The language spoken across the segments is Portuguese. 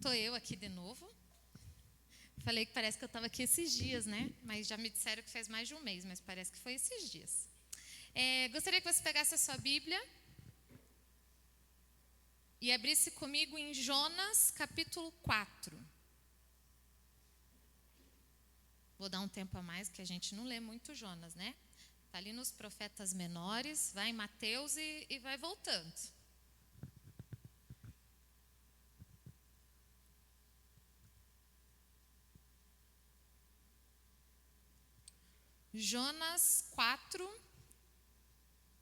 Tô eu aqui de novo. Falei que parece que eu estava aqui esses dias, né? Mas já me disseram que faz mais de um mês, mas parece que foi esses dias. Gostaria que você pegasse a sua Bíblia e abrisse comigo em Jonas, capítulo 4. Vou dar um tempo a mais, que a gente não lê muito Jonas, né? Está ali nos profetas menores, vai em Mateus e vai voltando. Jonas 4,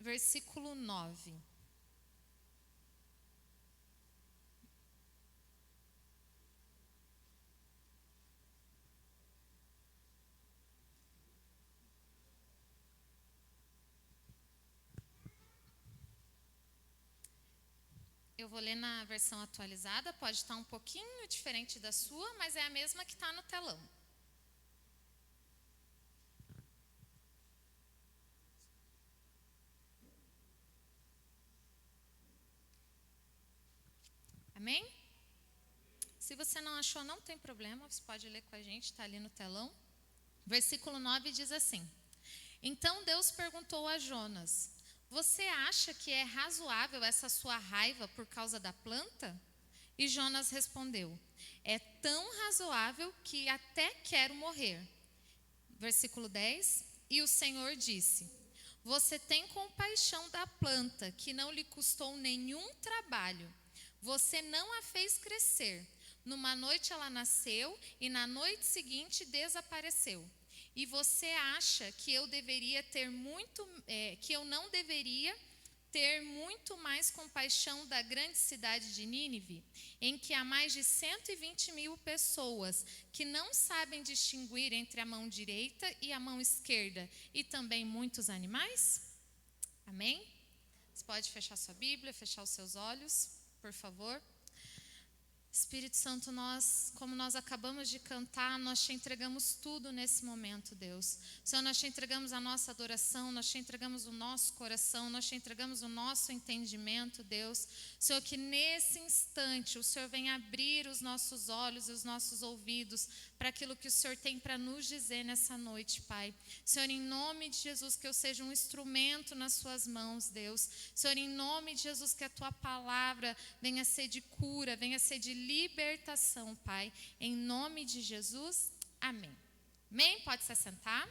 versículo 9. Eu vou ler na versão atualizada, pode estar um pouquinho diferente da sua, mas é a mesma que está no telão. Amém? Se você não achou, não tem problema, você pode ler com a gente, está ali no telão. Versículo 9 diz assim: Então Deus perguntou a Jonas: Você acha que é razoável essa sua raiva por causa da planta? E Jonas respondeu: É tão razoável que até quero morrer. Versículo 10: E o Senhor disse: Você tem compaixão da planta, que não lhe custou nenhum trabalho. Você não a fez crescer. Numa noite ela nasceu e na noite seguinte desapareceu. E você acha que eu não deveria ter muito mais compaixão da grande cidade de Nínive, em que há mais de 120.000 pessoas que não sabem distinguir entre a mão direita e a mão esquerda, e também muitos animais? Amém? Você pode fechar sua Bíblia, fechar os seus olhos, por favor. Espírito Santo, como nós acabamos de cantar, nós te entregamos tudo nesse momento, Deus. Senhor, nós te entregamos a nossa adoração, nós te entregamos o nosso coração, nós te entregamos o nosso entendimento, Deus. Senhor, que nesse instante o Senhor venha abrir os nossos olhos e os nossos ouvidos para aquilo que o Senhor tem para nos dizer nessa noite, Pai. Senhor, em nome de Jesus, que eu seja um instrumento nas suas mãos, Deus. Senhor, em nome de Jesus, que a tua palavra venha ser de cura, venha ser de libertação, Pai, em nome de Jesus, amém. Amém? Pode se assentar.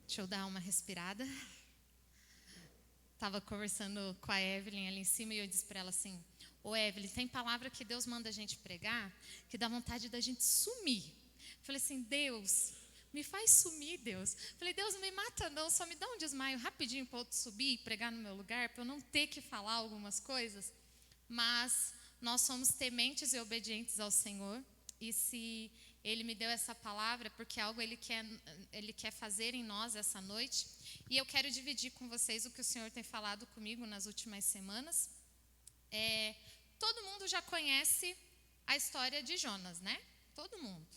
Deixa eu dar uma respirada. Estava conversando com a Evelyn ali em cima e eu disse para ela assim: Ô Evelyn, tem palavra que Deus manda a gente pregar que dá vontade da gente sumir. Falei assim: Deus, me faz sumir, Deus. Falei: Deus, não me mata não, só me dá um desmaio rapidinho para eu subir e pregar no meu lugar, para eu não ter que falar algumas coisas. Mas nós somos tementes e obedientes ao Senhor. E se Ele me deu essa palavra, porque algo Ele quer fazer em nós essa noite. E eu quero dividir com vocês o que o Senhor tem falado comigo nas últimas semanas. Todo mundo já conhece a história de Jonas, né? Todo mundo.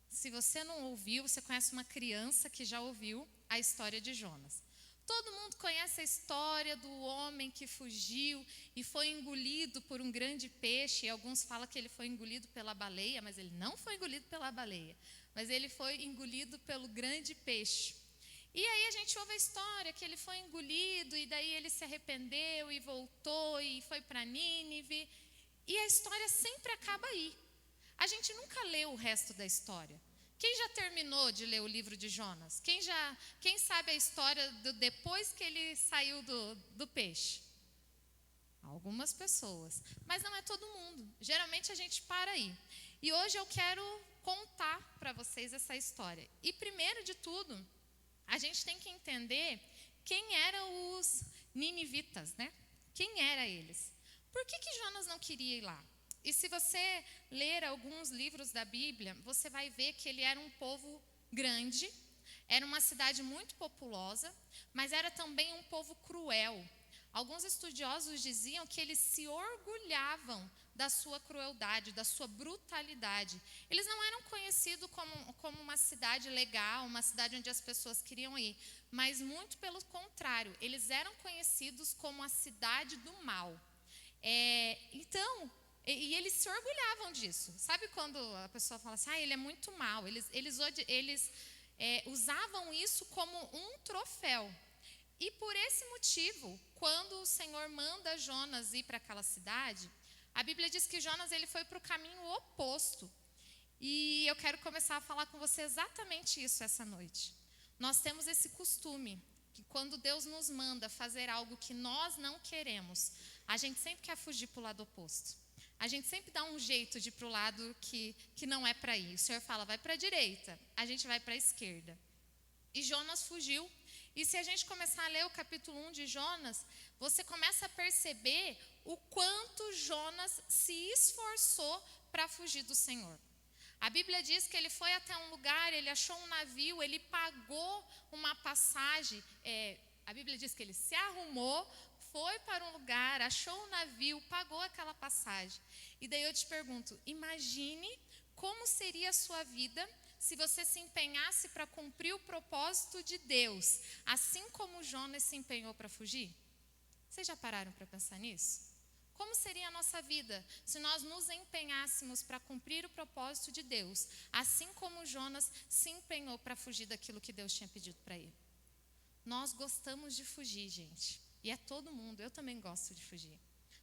Se você não ouviu, você conhece uma criança que já ouviu a história de Jonas. Todo mundo conhece a história do homem que fugiu e foi engolido por um grande peixe. E alguns falam que ele foi engolido pela baleia, mas ele não foi engolido pela baleia. Mas ele foi engolido pelo grande peixe. E aí a gente ouve a história que ele foi engolido e daí ele se arrependeu e voltou e foi para Nínive. E a história sempre acaba aí. A gente nunca lê o resto da história. Quem já terminou de ler o livro de Jonas? Quem sabe a história depois que ele saiu do peixe? Algumas pessoas, mas não é todo mundo. Geralmente a gente para aí. E hoje eu quero contar para vocês essa história. E primeiro de tudo, a gente tem que entender quem eram os ninivitas, né? Quem eram eles? Por que Jonas não queria ir lá? E se você ler alguns livros da Bíblia, você vai ver que ele era um povo grande, era uma cidade muito populosa, mas era também um povo cruel. Alguns estudiosos diziam que eles se orgulhavam da sua crueldade, da sua brutalidade. Eles não eram conhecidos como uma cidade legal, uma cidade onde as pessoas queriam ir, mas muito pelo contrário, eles eram conhecidos como a cidade do mal. E eles se orgulhavam disso. Sabe quando a pessoa fala assim, ele é muito mau? Eles usavam isso como um troféu. E por esse motivo, quando o Senhor manda Jonas ir para aquela cidade, a Bíblia diz que Jonas ele foi para o caminho oposto. E eu quero começar a falar com você exatamente isso essa noite. Nós temos esse costume, que quando Deus nos manda fazer algo que nós não queremos, a gente sempre quer fugir para o lado oposto. A gente sempre dá um jeito de ir para o lado que não é para ir. O Senhor fala, vai para a direita, a gente vai para a esquerda. E Jonas fugiu. E se a gente começar a ler o capítulo 1 de Jonas, você começa a perceber o quanto Jonas se esforçou para fugir do Senhor. A Bíblia diz que ele foi até um lugar, ele achou um navio, ele pagou uma passagem. A Bíblia diz que ele se arrumou, foi para um lugar, achou um navio, pagou aquela passagem. E daí eu te pergunto, imagine como seria a sua vida se você se empenhasse para cumprir o propósito de Deus, assim como Jonas se empenhou para fugir? Vocês já pararam para pensar nisso? Como seria a nossa vida se nós nos empenhássemos para cumprir o propósito de Deus, assim como Jonas se empenhou para fugir daquilo que Deus tinha pedido para ele? Nós gostamos de fugir, gente. E é todo mundo, eu também gosto de fugir.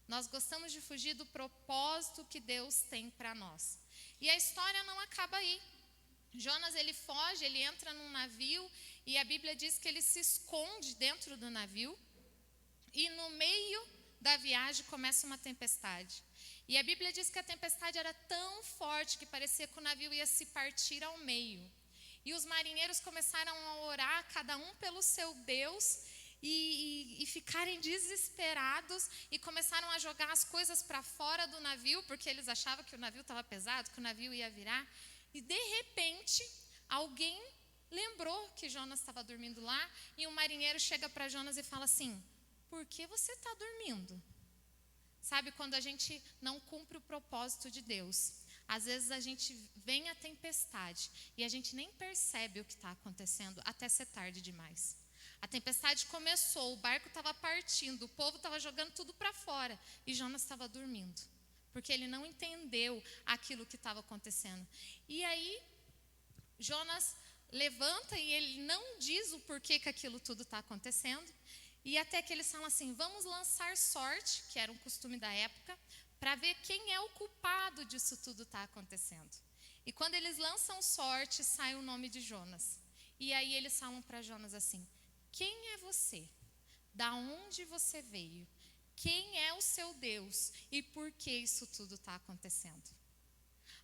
Nós gostamos de fugir do propósito que Deus tem para nós. E a história não acaba aí. Jonas, ele foge, ele entra num navio e a Bíblia diz que ele se esconde dentro do navio e no meio da viagem começa uma tempestade. E a Bíblia diz que a tempestade era tão forte que parecia que o navio ia se partir ao meio. E os marinheiros começaram a orar, cada um pelo seu Deus, e ficarem desesperados e começaram a jogar as coisas para fora do navio, porque eles achavam que o navio estava pesado, que o navio ia virar. E de repente, alguém lembrou que Jonas estava dormindo lá e um marinheiro chega para Jonas e fala assim, por que você está dormindo? Sabe, quando a gente não cumpre o propósito de Deus, às vezes a gente vem a tempestade e a gente nem percebe o que está acontecendo até ser tarde demais. A tempestade começou, o barco estava partindo, o povo estava jogando tudo para fora e Jonas estava dormindo. Porque ele não entendeu aquilo que estava acontecendo. E aí, Jonas levanta e ele não diz o porquê que aquilo tudo está acontecendo. E até que eles falam assim, vamos lançar sorte, que era um costume da época, para ver quem é o culpado disso tudo está acontecendo. E quando eles lançam sorte, sai o nome de Jonas. E aí eles falam para Jonas assim, quem é você? Da onde você veio? Quem é o seu Deus e por que isso tudo está acontecendo?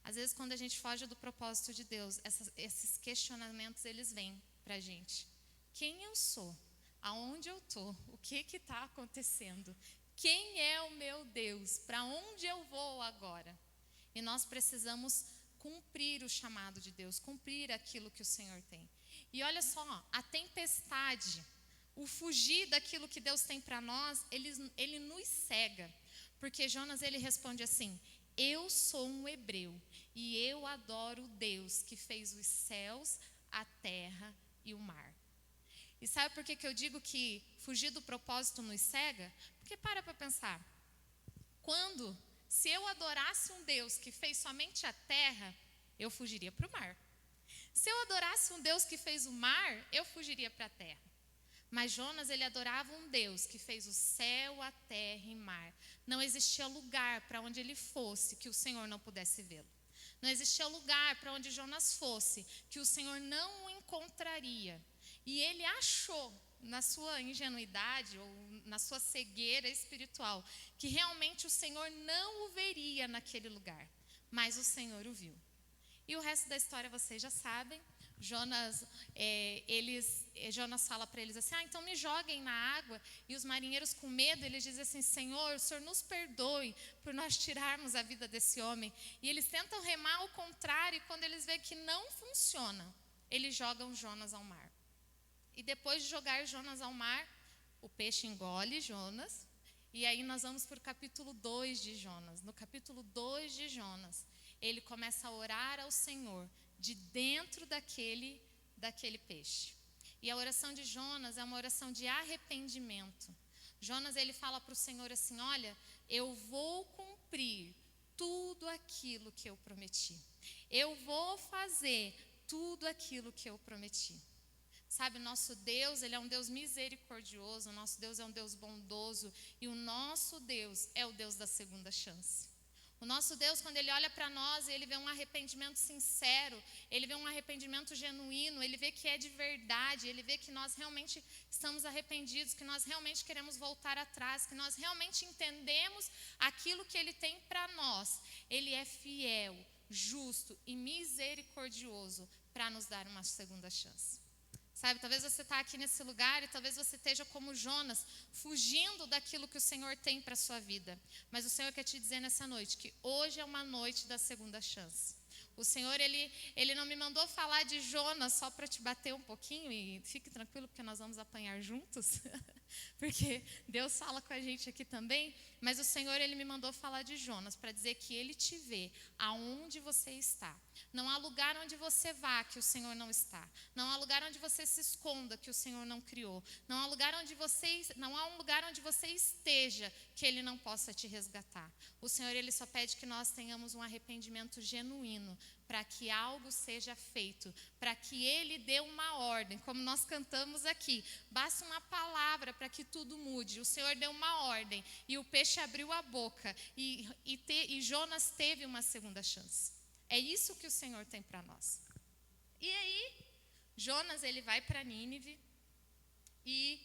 Às vezes, quando a gente foge do propósito de Deus, esses questionamentos, eles vêm para a gente. Quem eu sou? Aonde eu estou? O que está acontecendo? Quem é o meu Deus? Para onde eu vou agora? E nós precisamos cumprir o chamado de Deus, cumprir aquilo que o Senhor tem. E olha só, a tempestade, o fugir daquilo que Deus tem para nós, ele nos cega. Porque Jonas, ele responde assim, eu sou um hebreu e eu adoro o Deus que fez os céus, a terra e o mar. E sabe por que eu digo que fugir do propósito nos cega? Porque para pensar, se eu adorasse um Deus que fez somente a terra, eu fugiria para o mar. Se eu adorasse um Deus que fez o mar, eu fugiria para a terra. Mas Jonas, ele adorava um Deus que fez o céu, a terra e mar. Não existia lugar para onde ele fosse que o Senhor não pudesse vê-lo. Não existia lugar para onde Jonas fosse que o Senhor não o encontraria. E ele achou, na sua ingenuidade ou na sua cegueira espiritual, que realmente o Senhor não o veria naquele lugar. Mas o Senhor o viu. E o resto da história vocês já sabem. Jonas fala para eles assim, então me joguem na água. E os marinheiros com medo, eles dizem assim, Senhor, o Senhor nos perdoe por nós tirarmos a vida desse homem. E eles tentam remar ao contrário, e quando eles veem que não funciona, eles jogam Jonas ao mar. E depois de jogar Jonas ao mar, o peixe engole Jonas, e aí nós vamos para o capítulo 2 de Jonas. No capítulo 2 de Jonas, ele começa a orar ao Senhor de dentro daquele peixe. E a oração de Jonas é uma oração de arrependimento. Jonas, ele fala para o Senhor assim: olha, eu vou cumprir tudo aquilo que eu prometi. Eu vou fazer tudo aquilo que eu prometi. Sabe, nosso Deus, ele é um Deus misericordioso, o nosso Deus é um Deus bondoso, e o nosso Deus é o Deus da segunda chance. O nosso Deus, quando ele olha para nós, ele vê um arrependimento sincero, ele vê um arrependimento genuíno, ele vê que é de verdade, ele vê que nós realmente estamos arrependidos, que nós realmente queremos voltar atrás, que nós realmente entendemos aquilo que ele tem para nós. Ele é fiel, justo e misericordioso para nos dar uma segunda chance. Sabe, talvez você está aqui nesse lugar e talvez você esteja como Jonas, fugindo daquilo que o Senhor tem para a sua vida. Mas o Senhor quer te dizer nessa noite que hoje é uma noite da segunda chance. O Senhor, ele não me mandou falar de Jonas só para te bater um pouquinho, e fique tranquilo porque nós vamos apanhar juntos, porque Deus fala com a gente aqui também, mas o Senhor, ele me mandou falar de Jonas para dizer que ele te vê aonde você está. Não há lugar onde você vá que o Senhor não está. Não há lugar onde você se esconda que o Senhor não criou. Não há um lugar onde você esteja que Ele não possa te resgatar. O Senhor, Ele só pede que nós tenhamos um arrependimento genuíno para que algo seja feito, para que Ele dê uma ordem, como nós cantamos aqui. Basta uma palavra para que tudo mude. O Senhor deu uma ordem e o peixe abriu a boca e Jonas teve uma segunda chance. É isso que o Senhor tem para nós. E aí, Jonas, ele vai para Nínive e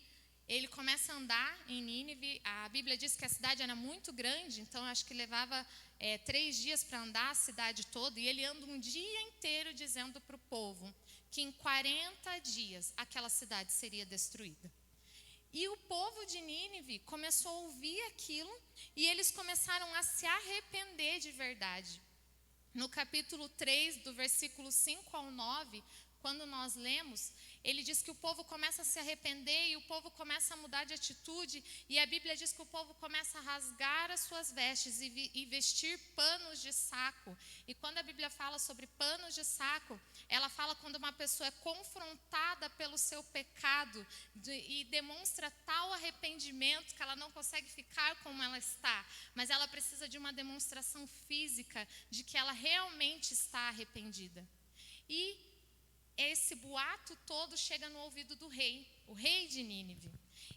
ele começa a andar em Nínive. A Bíblia diz que a cidade era muito grande, então acho que levava 3 dias para andar a cidade toda. E ele anda um dia inteiro dizendo para o povo que em 40 dias aquela cidade seria destruída. E o povo de Nínive começou a ouvir aquilo e eles começaram a se arrepender de verdade. No capítulo 3, do versículo 5 ao 9, quando nós lemos, ele diz que o povo começa a se arrepender e o povo começa a mudar de atitude. E a Bíblia diz que o povo começa a rasgar as suas vestes e vestir panos de saco. E quando a Bíblia fala sobre panos de saco, ela fala quando uma pessoa é confrontada pelo seu pecado e demonstra tal arrependimento que ela não consegue ficar como ela está, mas ela precisa de uma demonstração física de que ela realmente está arrependida. E esse boato todo chega no ouvido do rei, o rei de Nínive.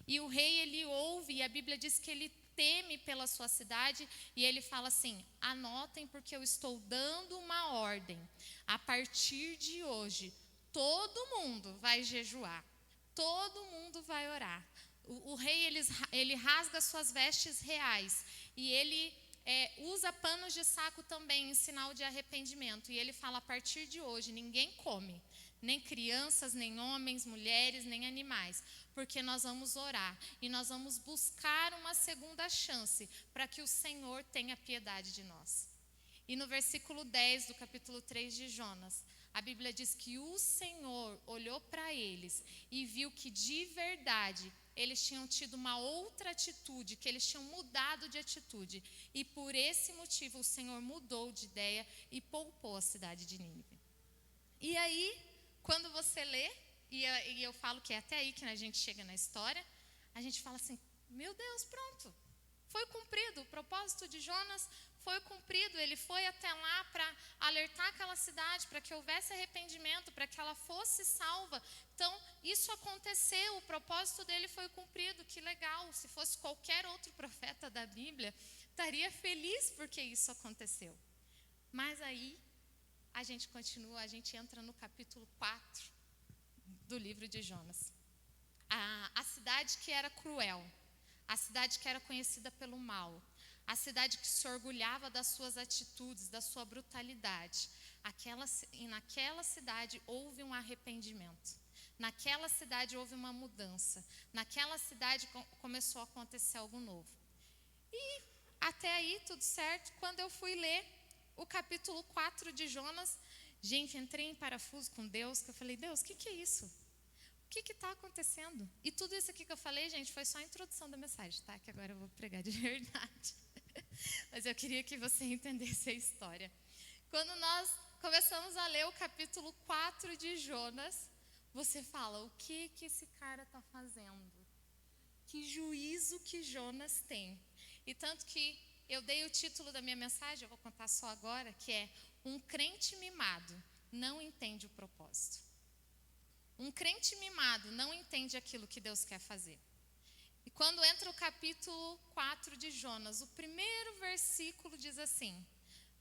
E o rei, ele ouve, e a Bíblia diz que ele teme pela sua cidade, e ele fala assim: anotem, porque eu estou dando uma ordem. A partir de hoje, todo mundo vai jejuar, todo mundo vai orar. O rei, ele rasga suas vestes reais, e ele usa panos de saco também em sinal de arrependimento. E ele fala: a partir de hoje, ninguém come, nem crianças, nem homens, mulheres, nem animais, porque nós vamos orar e nós vamos buscar uma segunda chance para que o Senhor tenha piedade de nós. E no versículo 10 do capítulo 3 de Jonas, a Bíblia diz que o Senhor olhou para eles e viu que de verdade eles tinham tido uma outra atitude, que eles tinham mudado de atitude. E por esse motivo o Senhor mudou de ideia e poupou a cidade de Nínive. E aí, quando você lê, e eu falo que é até aí que a gente chega na história, a gente fala assim: meu Deus, pronto, foi cumprido, o propósito de Jonas foi cumprido. Ele foi até lá para alertar aquela cidade, para que houvesse arrependimento, para que ela fosse salva. Então, isso aconteceu, o propósito dele foi cumprido. Que legal, se fosse qualquer outro profeta da Bíblia, estaria feliz porque isso aconteceu. Mas aí, a gente continua, a gente entra no capítulo 4 do livro de Jonas. A cidade que era cruel, a cidade que era conhecida pelo mal, a cidade que se orgulhava das suas atitudes, da sua brutalidade. E naquela cidade houve um arrependimento. Naquela cidade houve uma mudança. Naquela cidade começou a acontecer algo novo. E até aí tudo certo. Quando eu fui ler o capítulo 4 de Jonas, gente, entrei em parafuso com Deus, que eu falei: Deus, o que é isso? O que está acontecendo? E tudo isso aqui que eu falei, gente, foi só a introdução da mensagem, tá? Que agora eu vou pregar de verdade. Mas eu queria que você entendesse a história. Quando nós começamos a ler o capítulo 4 de Jonas, você fala, o que esse cara está fazendo? Que juízo que Jonas tem. E tanto que eu dei o título da minha mensagem, eu vou contar só agora, que é Um crente mimado não entende o propósito. Um crente mimado não entende aquilo que Deus quer fazer. E quando entra o capítulo 4 de Jonas, o primeiro versículo diz assim: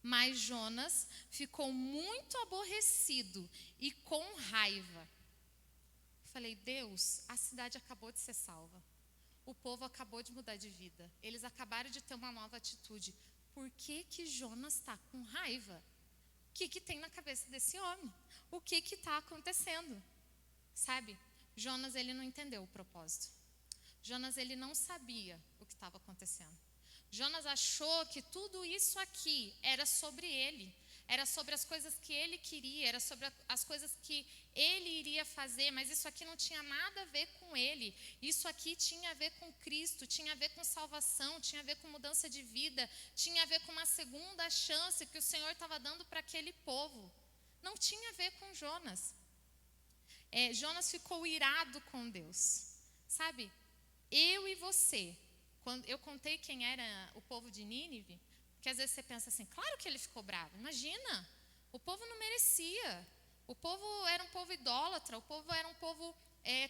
Mas Jonas ficou muito aborrecido e com raiva. Falei, Deus, a cidade acabou de ser salva. O povo acabou de mudar de vida. Eles acabaram de ter uma nova atitude. Por que Jonas está com raiva? O que tem na cabeça desse homem? O que está acontecendo? Sabe, Jonas, ele não entendeu o propósito. Jonas, ele não sabia o que estava acontecendo. Jonas achou que tudo isso aqui era sobre ele. Era sobre as coisas que ele queria, era sobre as coisas que ele iria fazer, mas isso aqui não tinha nada a ver com ele. Isso aqui tinha a ver com Cristo, tinha a ver com salvação, tinha a ver com mudança de vida, tinha a ver com uma segunda chance que o Senhor estava dando para aquele povo. Não tinha a ver com Jonas. Jonas ficou irado com Deus. Sabe, eu e você, quando eu contei quem era o povo de Nínive, porque às vezes você pensa assim, claro que ele ficou bravo. Imagina, o povo não merecia. O povo era um povo idólatra, o povo era um povo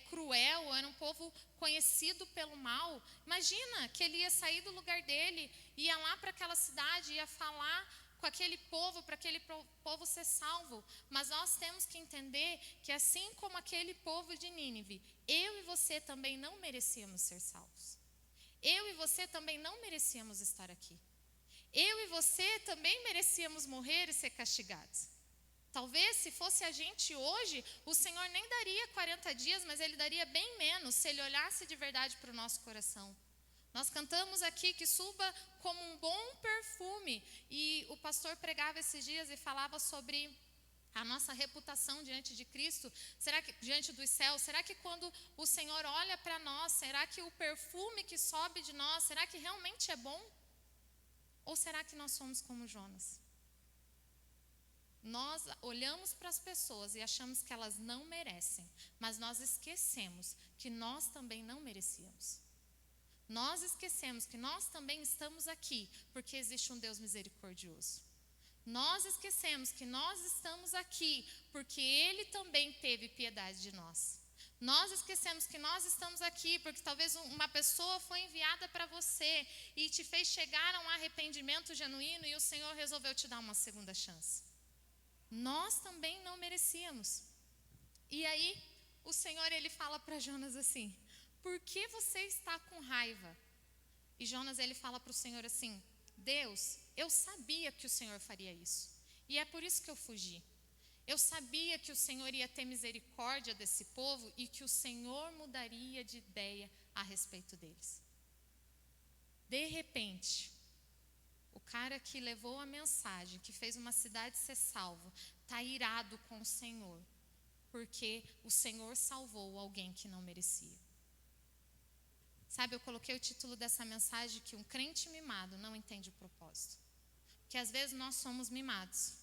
cruel, era um povo conhecido pelo mal. Imagina que ele ia sair do lugar dele, ia lá para aquela cidade, ia falar com aquele povo, para aquele povo ser salvo. Mas nós temos que entender que assim como aquele povo de Nínive, eu e você também não merecíamos ser salvos. Eu e você também não merecíamos estar aqui. Eu e você também merecíamos morrer e ser castigados. Talvez se fosse a gente hoje, o Senhor nem daria 40 dias, mas Ele daria bem menos se Ele olhasse de verdade para o nosso coração. Nós cantamos aqui que suba como um bom perfume. E o pastor pregava esses dias e falava sobre a nossa reputação diante de Cristo. Será que diante dos céus? Será que quando o Senhor olha para nós, será que o perfume que sobe de nós, será que realmente é bom? Ou será que nós somos como Jonas? Nós olhamos para as pessoas e achamos que elas não merecem, mas nós esquecemos que nós também não merecíamos. Nós esquecemos que nós também estamos aqui porque existe um Deus misericordioso. Nós esquecemos que nós estamos aqui porque Ele também teve piedade de nós. Nós esquecemos que nós estamos aqui porque talvez uma pessoa foi enviada para você e te fez chegar a um arrependimento genuíno e o Senhor resolveu te dar uma segunda chance. Nós também não merecíamos. E aí o Senhor, ele fala para Jonas assim: por que você está com raiva? E Jonas, ele fala para o Senhor assim: Deus, eu sabia que o Senhor faria isso. E é por isso que eu fugi. Eu sabia que o Senhor ia ter misericórdia desse povo e que o Senhor mudaria de ideia a respeito deles. De repente, o cara que levou a mensagem, que fez uma cidade ser salvo, está irado com o Senhor, porque o Senhor salvou alguém que não merecia. Sabe, eu coloquei o título dessa mensagem que um crente mimado não entende o propósito. Porque às vezes nós somos mimados.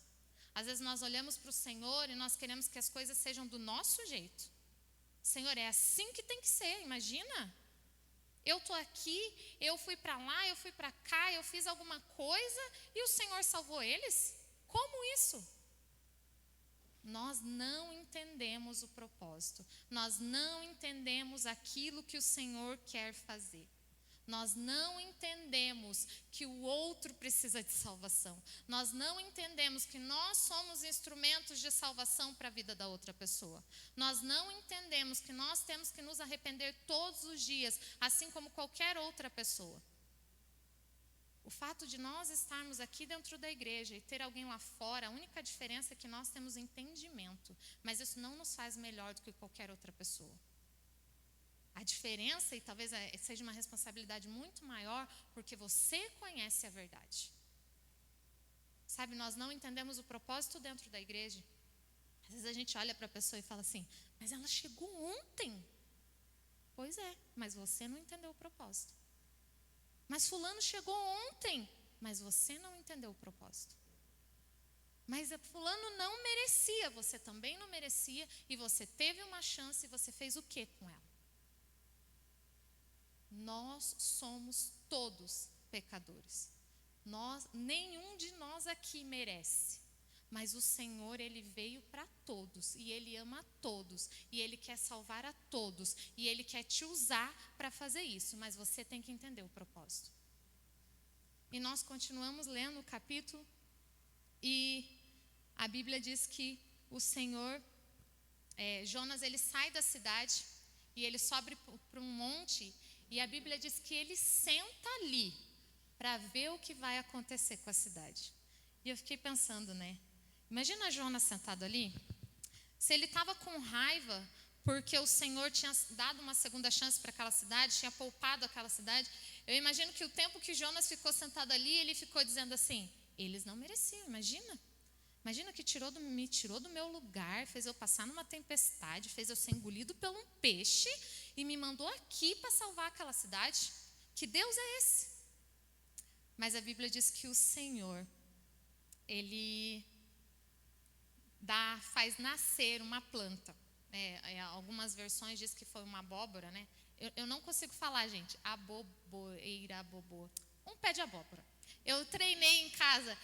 Às vezes nós olhamos para o Senhor e nós queremos que as coisas sejam do nosso jeito. Senhor, é assim que tem que ser, imagina. Eu estou aqui, eu fui para lá, eu fui para cá, eu fiz alguma coisa e o Senhor salvou eles? Como isso? Nós não entendemos o propósito. Nós não entendemos aquilo que o Senhor quer fazer. Nós não entendemos que o outro precisa de salvação. Nós não entendemos que nós somos instrumentos de salvação para a vida da outra pessoa. Nós não entendemos que nós temos que nos arrepender todos os dias, assim como qualquer outra pessoa. O fato de nós estarmos aqui dentro da igreja e ter alguém lá fora, a única diferença é que nós temos entendimento, mas isso não nos faz melhor do que qualquer outra pessoa. A diferença, e talvez seja uma responsabilidade muito maior, porque você conhece a verdade. Sabe, nós não entendemos o propósito dentro da igreja. Às vezes a gente olha para a pessoa e fala assim, mas ela chegou ontem. Pois é, mas você não entendeu o propósito. Mas fulano chegou ontem, mas você não entendeu o propósito. Mas fulano não merecia, você também não merecia, e você teve uma chance e você fez o que com ela? Nós somos todos pecadores. Nenhum de nós aqui merece. Mas o Senhor, Ele veio para todos, e Ele ama a todos, e Ele quer salvar a todos, e Ele quer te usar para fazer isso, mas você tem que entender o propósito. E nós continuamos lendo o capítulo, e a Bíblia diz que o Senhor, Jonas, ele sai da cidade, e ele sobe para um monte, e a Bíblia diz que ele senta ali, para ver o que vai acontecer com a cidade. E eu fiquei pensando, né? Imagina Jonas sentado ali, se ele estava com raiva porque o Senhor tinha dado uma segunda chance para aquela cidade, tinha poupado aquela cidade. Eu imagino que o tempo que Jonas ficou sentado ali, ele ficou dizendo assim, eles não mereciam, imagina que me tirou do meu lugar, fez eu passar numa tempestade, fez eu ser engolido por um peixe e me mandou aqui para salvar aquela cidade. Que Deus é esse? Mas a Bíblia diz que o Senhor, Ele faz nascer uma planta. Algumas versões diz que foi uma abóbora, né? Eu não consigo falar, gente. Um pé de abóbora. Eu treinei em casa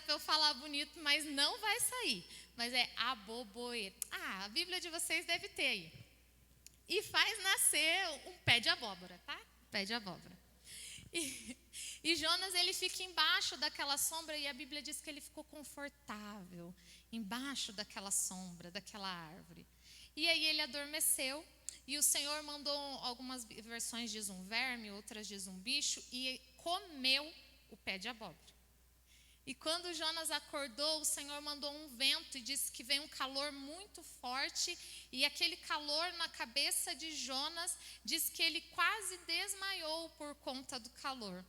para eu falar bonito, mas não vai sair. Mas é aboboeira. A Bíblia de vocês deve ter aí. E faz nascer um pé de abóbora, tá? Pé de abóbora. E Jonas, ele fica embaixo daquela sombra, e a Bíblia diz que ele ficou confortável embaixo daquela sombra, daquela árvore. E aí ele adormeceu, e o Senhor mandou, algumas versões diz um verme, outras diz um bicho, e comeu o pé de abóbora. E quando Jonas acordou, o Senhor mandou um vento e disse que veio um calor muito forte, e aquele calor na cabeça de Jonas diz que ele quase desmaiou por conta do calor.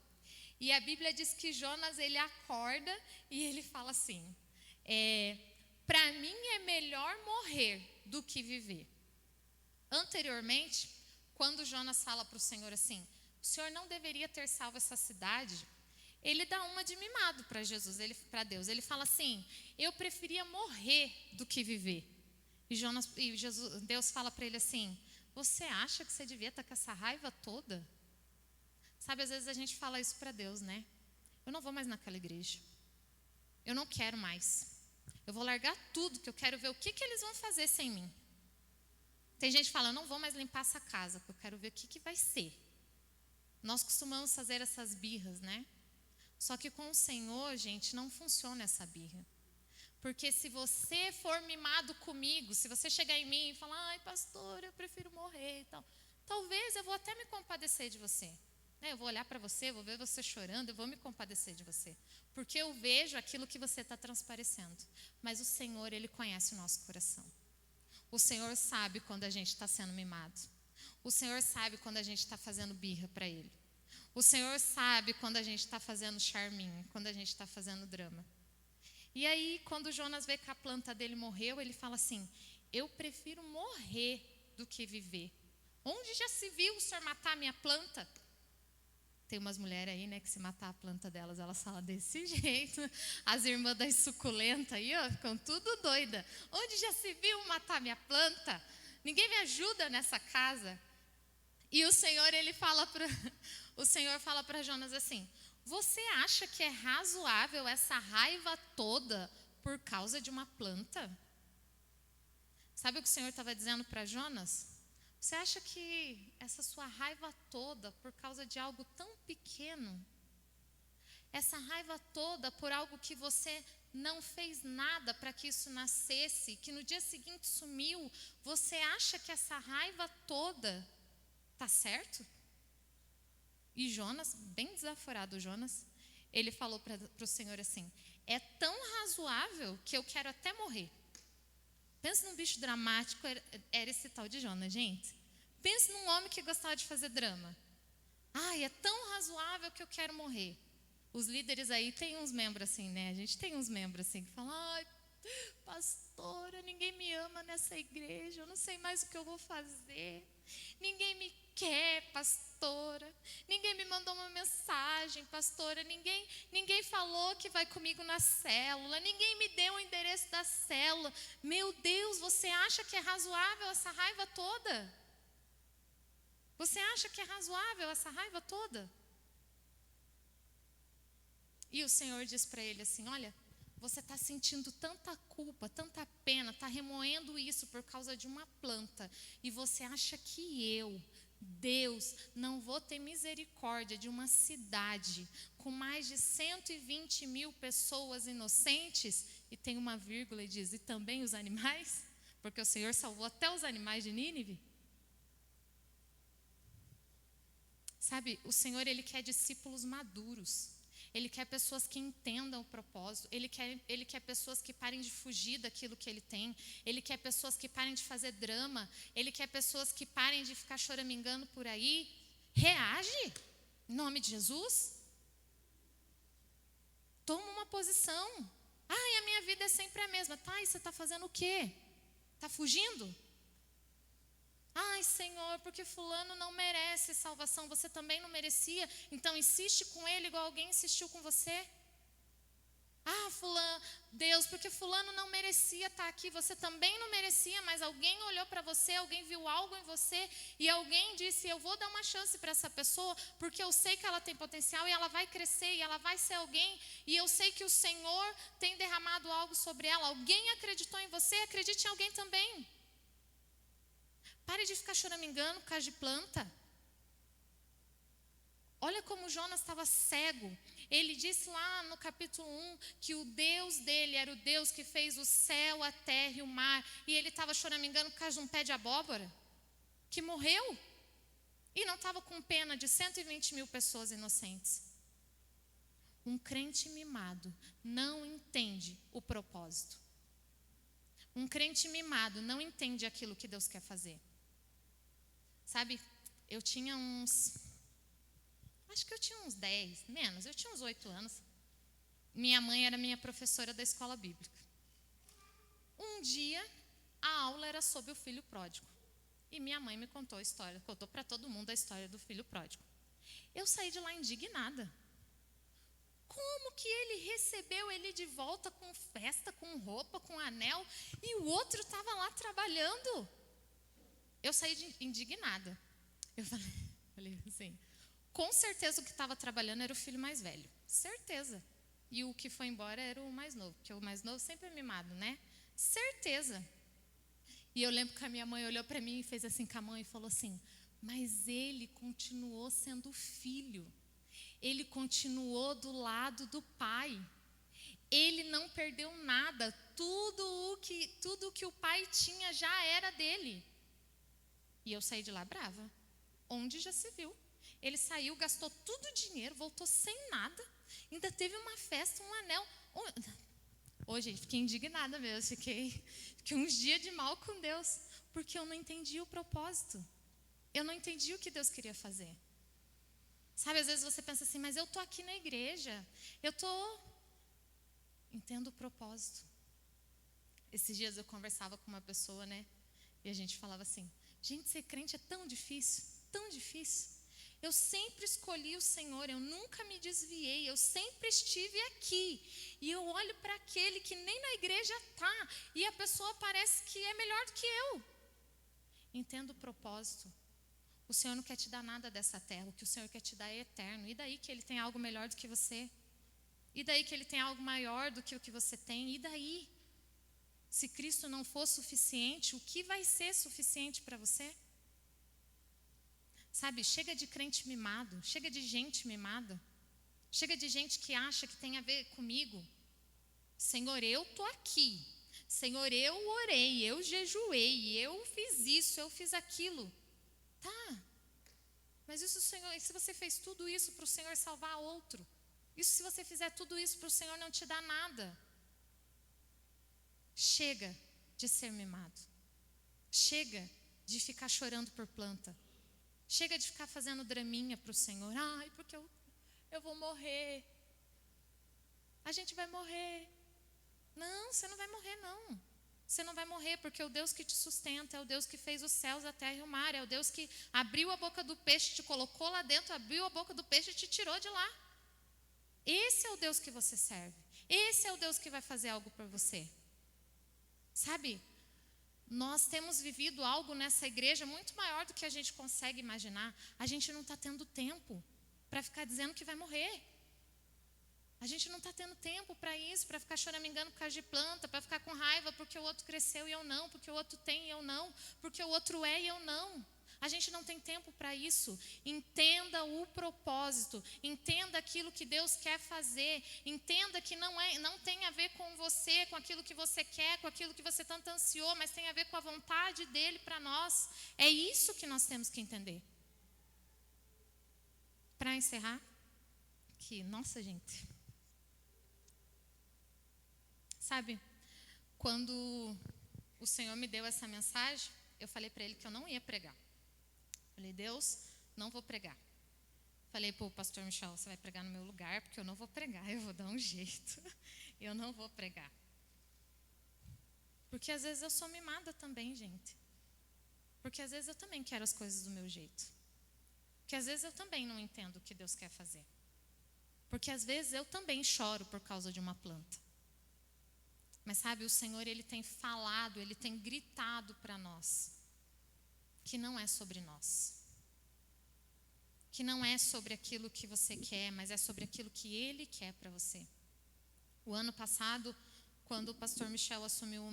E a Bíblia diz que Jonas, ele acorda e ele fala assim, para mim é melhor morrer do que viver. Anteriormente, quando Jonas fala para o Senhor assim, o Senhor não deveria ter salvo essa cidade, ele dá uma de mimado para Deus. Ele fala assim, eu preferia morrer do que viver. E Deus fala para ele assim, você acha que você devia estar com essa raiva toda? Sabe, às vezes a gente fala isso para Deus, né? Eu não vou mais naquela igreja. Eu não quero mais. Eu vou largar tudo, que eu quero ver o que eles vão fazer sem mim. Tem gente que fala, eu não vou mais limpar essa casa, porque eu quero ver o que vai ser. Nós costumamos fazer essas birras, né? Só que com o Senhor, gente, não funciona essa birra. Porque se você for mimado comigo, se você chegar em mim e falar, ai pastor, eu prefiro morrer e tal, talvez eu vou até me compadecer de você. Eu vou olhar para você, vou ver você chorando, eu vou me compadecer de você. Porque eu vejo aquilo que você está transparecendo. Mas o Senhor, Ele conhece o nosso coração. O Senhor sabe quando a gente está sendo mimado. O Senhor sabe quando a gente está fazendo birra para Ele. O Senhor sabe quando a gente está fazendo charminho, quando a gente está fazendo drama. E aí, quando Jonas vê que a planta dele morreu, ele fala assim, eu prefiro morrer do que viver. Onde já se viu o Senhor matar a minha planta? Tem umas mulheres aí, né, que se matar a planta delas, elas falam desse jeito. As irmãs das suculentas aí, ó, ficam tudo doida. Onde já se viu matar minha planta? Ninguém me ajuda nessa casa. E o Senhor, o Senhor fala para Jonas assim, você acha que é razoável essa raiva toda por causa de uma planta? Sabe o que o Senhor estava dizendo para Jonas? Você acha que essa sua raiva toda por causa de algo tão pequeno, essa raiva toda por algo que você não fez nada para que isso nascesse, que no dia seguinte sumiu, você acha que essa raiva toda está certo? E Jonas, bem desaforado Jonas, ele falou para o Senhor assim, é tão razoável que eu quero até morrer. Pensa num bicho dramático, era esse tal de Jonas, gente. Pensa num homem que gostava de fazer drama. Ai, é tão razoável que eu quero morrer. Os líderes aí tem uns membros assim, né? A gente tem uns membros assim que falam, ai, Pastora, ninguém me ama nessa igreja, eu não sei mais o que eu vou fazer. Ninguém me quer, pastora. Ninguém me mandou uma mensagem, pastora. Ninguém falou que vai comigo na célula. Ninguém me deu o endereço da célula. Meu Deus, você acha que é razoável essa raiva toda? Você acha que é razoável essa raiva toda? E o Senhor diz para ele assim: olha, você está sentindo tanta culpa, tanta pena, está remoendo isso por causa de uma planta. E você acha que eu, Deus, não vou ter misericórdia de uma cidade com mais de 120 mil pessoas inocentes? E tem uma vírgula e diz: e também os animais? Porque o Senhor salvou até os animais de Nínive. Sabe, o Senhor, Ele quer discípulos maduros. Ele quer pessoas que entendam o propósito. Ele quer pessoas que parem de fugir daquilo que Ele tem. Ele quer pessoas que parem de fazer drama. Ele quer pessoas que parem de ficar choramingando por aí. Reage, em nome de Jesus. Toma uma posição. Ai, a minha vida é sempre a mesma. Tá, e você está fazendo o quê? Está fugindo? Ai, Senhor, porque fulano não merece salvação, você também não merecia, então insiste com ele igual alguém insistiu com você. Ah, fulano, Deus, porque fulano não merecia estar aqui, você também não merecia, mas alguém olhou para você, alguém viu algo em você e alguém disse: eu vou dar uma chance para essa pessoa, porque eu sei que ela tem potencial e ela vai crescer e ela vai ser alguém, e eu sei que o Senhor tem derramado algo sobre ela. Alguém acreditou em você, acredite em alguém também. Pare de ficar choramingando por causa de planta. Olha como Jonas estava cego. Ele disse lá no capítulo 1 que o Deus dele era o Deus que fez o céu, a terra e o mar. E ele estava choramingando por causa de um pé de abóbora que morreu. E não estava com pena de 120 mil pessoas inocentes. Um crente mimado não entende o propósito. Um crente mimado não entende aquilo que Deus quer fazer. Sabe, eu tinha uns 10, menos, eu tinha uns 8 anos. Minha mãe era minha professora da escola bíblica. Um dia, a aula era sobre o filho pródigo. E minha mãe me contou a história, contou para todo mundo a história do filho pródigo. Eu saí de lá indignada. Como que ele recebeu ele de volta com festa, com roupa, com anel, e o outro estava lá trabalhando? Eu saí indignada. Eu falei assim, com certeza o que estava trabalhando era o filho mais velho. Certeza. E o que foi embora era o mais novo, porque o mais novo sempre é mimado, né? Certeza. E eu lembro que a minha mãe olhou para mim e fez assim com a mão e falou assim: mas ele continuou sendo filho. Ele continuou do lado do pai. Ele não perdeu nada. Tudo o que o pai tinha já era dele. E eu saí de lá brava. Onde já se viu? Ele saiu, gastou tudo o dinheiro, voltou sem nada. Ainda teve uma festa, um anel. Gente, fiquei indignada mesmo. Fiquei uns dias de mal com Deus. Porque eu não entendi o propósito. Eu não entendi o que Deus queria fazer. Sabe, às vezes você pensa assim, mas eu estou aqui na igreja. Entendo o propósito. Esses dias eu conversava com uma pessoa, né? E a gente falava assim: gente, ser crente é tão difícil, tão difícil. Eu sempre escolhi o Senhor, eu nunca me desviei, eu sempre estive aqui. E eu olho para aquele que nem na igreja está, e a pessoa parece que é melhor do que eu. Entendo o propósito. O Senhor não quer te dar nada dessa terra, o que o Senhor quer te dar é eterno. E daí que Ele tem algo melhor do que você? E daí que Ele tem algo maior do que o que você tem? E daí? Se Cristo não for suficiente, o que vai ser suficiente para você? Sabe, chega de crente mimado, chega de gente mimada, chega de gente que acha que tem a ver comigo. Senhor, eu estou aqui. Senhor, eu orei, eu jejuei, eu fiz isso, eu fiz aquilo. Tá, mas isso, Senhor, e se você fez tudo isso para o Senhor salvar outro? Isso se você fizer tudo isso para o Senhor não te dar nada? Chega de ser mimado. Chega de ficar chorando por planta. Chega de ficar fazendo draminha para o Senhor. Ai, porque eu vou morrer. A gente vai morrer. Não, você não vai morrer, não. Você não vai morrer, porque o Deus que te sustenta é o Deus que fez os céus, a terra e o mar. É o Deus que abriu a boca do peixe, te colocou lá dentro, abriu a boca do peixe e te tirou de lá. Esse é o Deus que você serve. Esse é o Deus que vai fazer algo por você. Sabe? Nós temos vivido algo nessa igreja muito maior do que a gente consegue imaginar. A gente não está tendo tempo para ficar dizendo que vai morrer. A gente não está tendo tempo para isso, para ficar choramingando por causa de planta, para ficar com raiva porque o outro cresceu e eu não, porque o outro tem e eu não, porque o outro é e eu não. A gente não tem tempo para isso. Entenda o propósito, entenda aquilo que Deus quer fazer, entenda que não tem a ver com você, com aquilo que você quer, com aquilo que você tanto ansiou, mas tem a ver com a vontade dele para nós. É isso que nós temos que entender. Para encerrar, nossa gente, sabe, quando o Senhor me deu essa mensagem, eu falei para ele que eu não ia pregar. Falei, Deus, não vou pregar. Falei para o pastor Michel, você vai pregar no meu lugar, porque eu não vou pregar, eu vou dar um jeito. Eu não vou pregar. Porque às vezes eu sou mimada também, gente. Porque às vezes eu também quero as coisas do meu jeito. Porque às vezes eu também não entendo o que Deus quer fazer. Porque às vezes eu também choro por causa de uma planta. Mas sabe, o Senhor, Ele tem falado, Ele tem gritado para nós que não é sobre nós. Que não é sobre aquilo que você quer, mas é sobre aquilo que Ele quer para você. O ano passado, quando o pastor Michel assumiu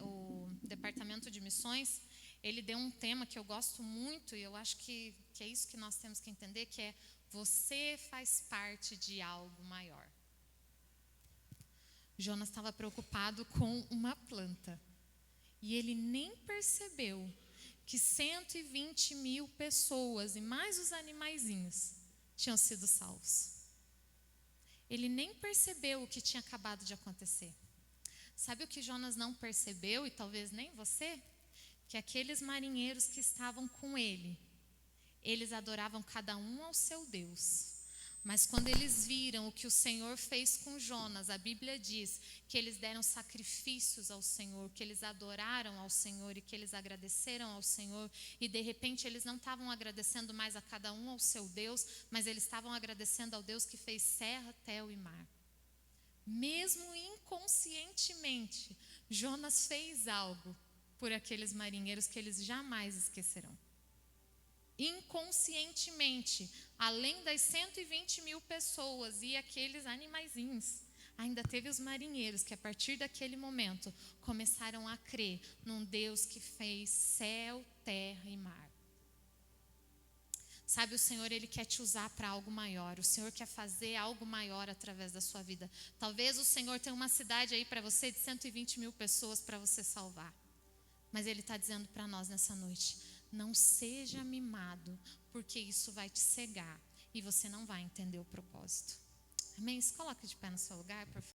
o departamento de missões, ele deu um tema que eu gosto muito e eu acho que é isso que nós temos que entender, que é: você faz parte de algo maior. Jonas estava preocupado com uma planta e ele nem percebeu que 120 mil pessoas e mais os animaizinhos tinham sido salvos. Ele nem percebeu o que tinha acabado de acontecer. Sabe o que Jonas não percebeu, e talvez nem você? Que aqueles marinheiros que estavam com ele, eles adoravam cada um ao seu Deus. Mas quando eles viram o que o Senhor fez com Jonas, a Bíblia diz que eles deram sacrifícios ao Senhor, que eles adoraram ao Senhor e que eles agradeceram ao Senhor. E de repente eles não estavam agradecendo mais a cada um ao seu Deus, mas eles estavam agradecendo ao Deus que fez terra, céu e mar. Mesmo inconscientemente, Jonas fez algo por aqueles marinheiros que eles jamais esquecerão. Inconscientemente, além das 120 mil pessoas e aqueles animaizinhos, ainda teve os marinheiros que a partir daquele momento começaram a crer num Deus que fez céu, terra e mar. Sabe, o Senhor, Ele quer te usar para algo maior. O Senhor quer fazer algo maior através da sua vida. Talvez o Senhor tenha uma cidade aí para você de 120 mil pessoas para você salvar. Mas Ele está dizendo para nós nessa noite: não seja mimado, porque isso vai te cegar e você não vai entender o propósito. Amém? Se coloque de pé no seu lugar, por favor.